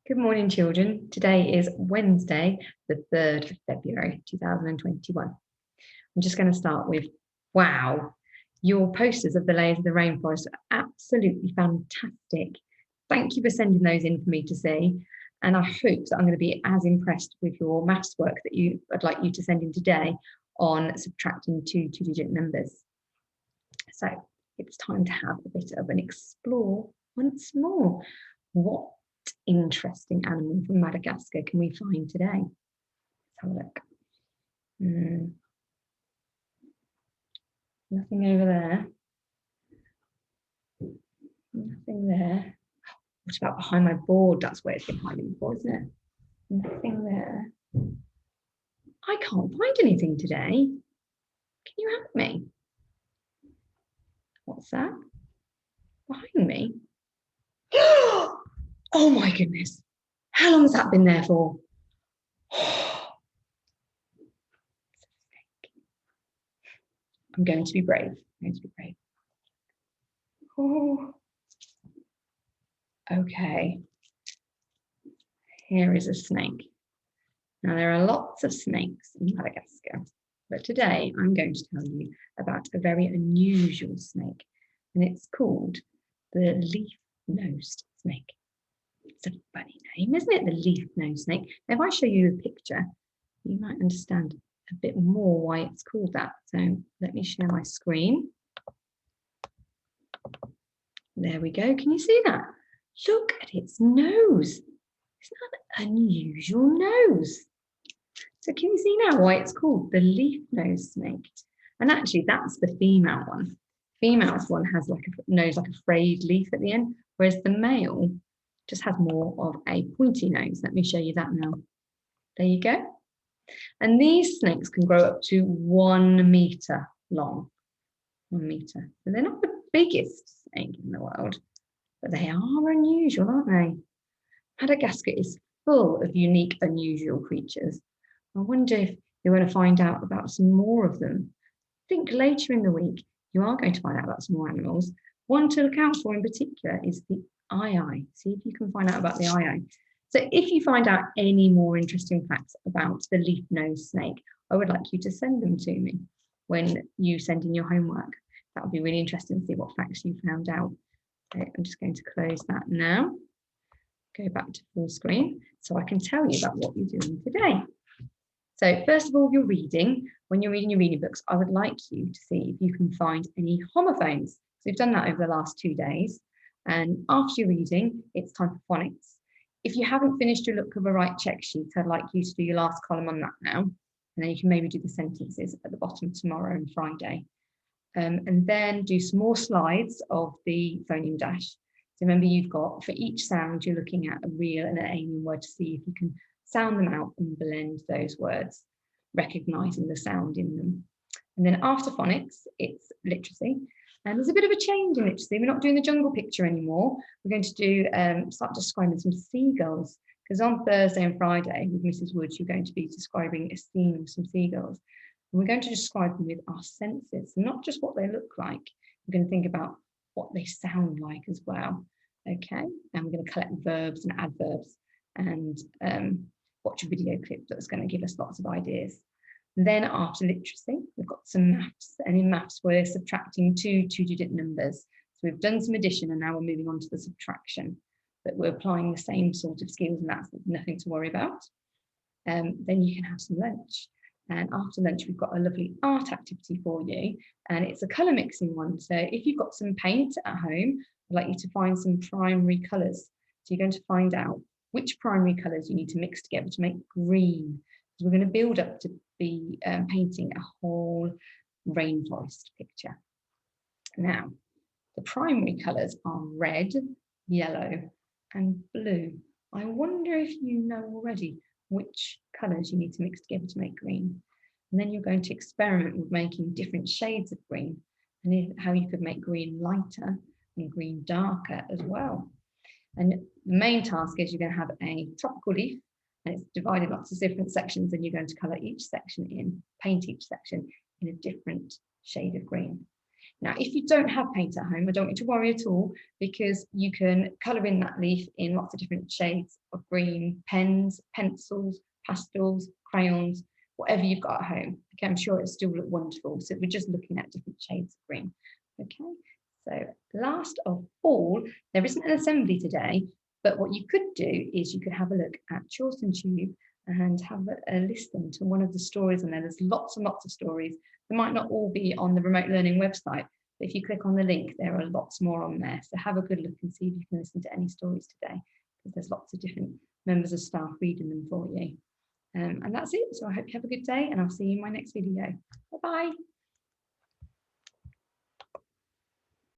Good morning, children. Today is Wednesday, the 3rd of February, 2021. I'm just going to start with, wow, your posters of the layers of the rainforest are absolutely fantastic. Thank you for sending those in for me to see. And I hope that I'm going to be as impressed with your maths work that I'd like you to send in today on subtracting two-digit numbers. So it's time to have a bit of an explore once more. What interesting animal from Madagascar can we find today? Let's have a look. Nothing over there. Nothing there. What about behind my board? That's where it's been hiding before, isn't it? Nothing there. I can't find anything today. Can you help me? What's that? Behind me? Oh my goodness. How long has that been there for? I'm going to be brave. Oh. Okay. Here is a snake. Now, there are lots of snakes in Madagascar, but today I'm going to tell you about a very unusual snake, and it's called the leaf-nosed snake. It's a funny name, isn't it? The leaf-nosed snake. Now, if I show you a picture, you might understand a bit more why it's called that. So let me share my screen. There we go. Can you see that? Look at its nose. Isn't that an unusual nose? So can you see now why it's called the leaf-nosed snake? And actually, that's the female one. Female's one has like a nose, like a frayed leaf at the end, whereas the male just has more of a pointy nose. Let me show you that now. There you go. And these snakes can grow up to 1 meter long. 1 meter. So they're not the biggest snake in the world, but they are unusual, aren't they? Madagascar is full of unique, unusual creatures. I wonder if you're going to find out about some more of them. I think later in the week, you are going to find out about some more animals. One to look out for in particular is the aye-aye. See if you can find out about the aye-aye. So if you find out any more interesting facts about the leaf-nosed snake, I would like you to send them to me when you send in your homework. That would be really interesting to see what facts you found out. So I'm just going to close that now. Go back to full screen so I can tell you about what you're doing today. So first of all, you're reading. When you're reading your reading books, I would like you to see if you can find any homophones. So we've done that over the last 2 days. And after your reading, it's time for phonics. If you haven't finished your Look Cover Right check sheet, I'd like you to do your last column on that now. And then you can maybe do the sentences at the bottom tomorrow and Friday. And then do some more slides of the phoneme dash. So remember, you've got, for each sound, you're looking at a real and an alien word to see if you can sound them out and blend those words, recognizing the sound in them. And then after phonics, it's literacy. And there's a bit of a change in literacy. We're not doing the jungle picture anymore. We're going to do start describing some seagulls, because on Thursday and Friday with Mrs. Woods, you're going to be describing a scene of some seagulls. And we're going to describe them with our senses, not just what they look like. We're going to think about what they sound like as well. Okay, and we're going to collect verbs and adverbs and watch a video clip that's going to give us lots of ideas. And then after literacy, we've got some maths, and in maths we're subtracting two-digit numbers. So we've done some addition and now we're moving on to the subtraction, but we're applying the same sort of skills, and that's nothing to worry about. Then you can have some lunch. And after lunch, we've got a lovely art activity for you, and it's a colour mixing one. So if you've got some paint at home, I'd like you to find some primary colours. So you're going to find out which primary colours you need to mix together to make green. So we're going to build up to be painting a whole rainforest picture. Now, the primary colours are red, yellow, and blue. I wonder if you know already which colours you need to mix together to make green. And then you're going to experiment with making different shades of green, and how you could make green lighter and green darker as well. And the main task is you're going to have a tropical leaf, and it's divided lots of different sections, and you're going to colour each section in, paint each section in a different shade of green. Now, if you don't have paint at home, I don't want you to worry at all, because you can colour in that leaf in lots of different shades of green, pens, pencils, pastels, crayons, whatever you've got at home. Okay, I'm sure it'll still look wonderful. So we're just looking at different shades of green. Okay, so last of all, there isn't an assembly today, but what you could do is you could have a look at Chawson Tube and have a listen to one of the stories on there. There's lots and lots of stories. They might not all be on the remote learning website, but if you click on the link, there are lots more on there. So have a good look and see if you can listen to any stories today, because there's lots of different members of staff reading them for you. And that's it. So I hope you have a good day, and I'll see you in my next video. Bye-bye.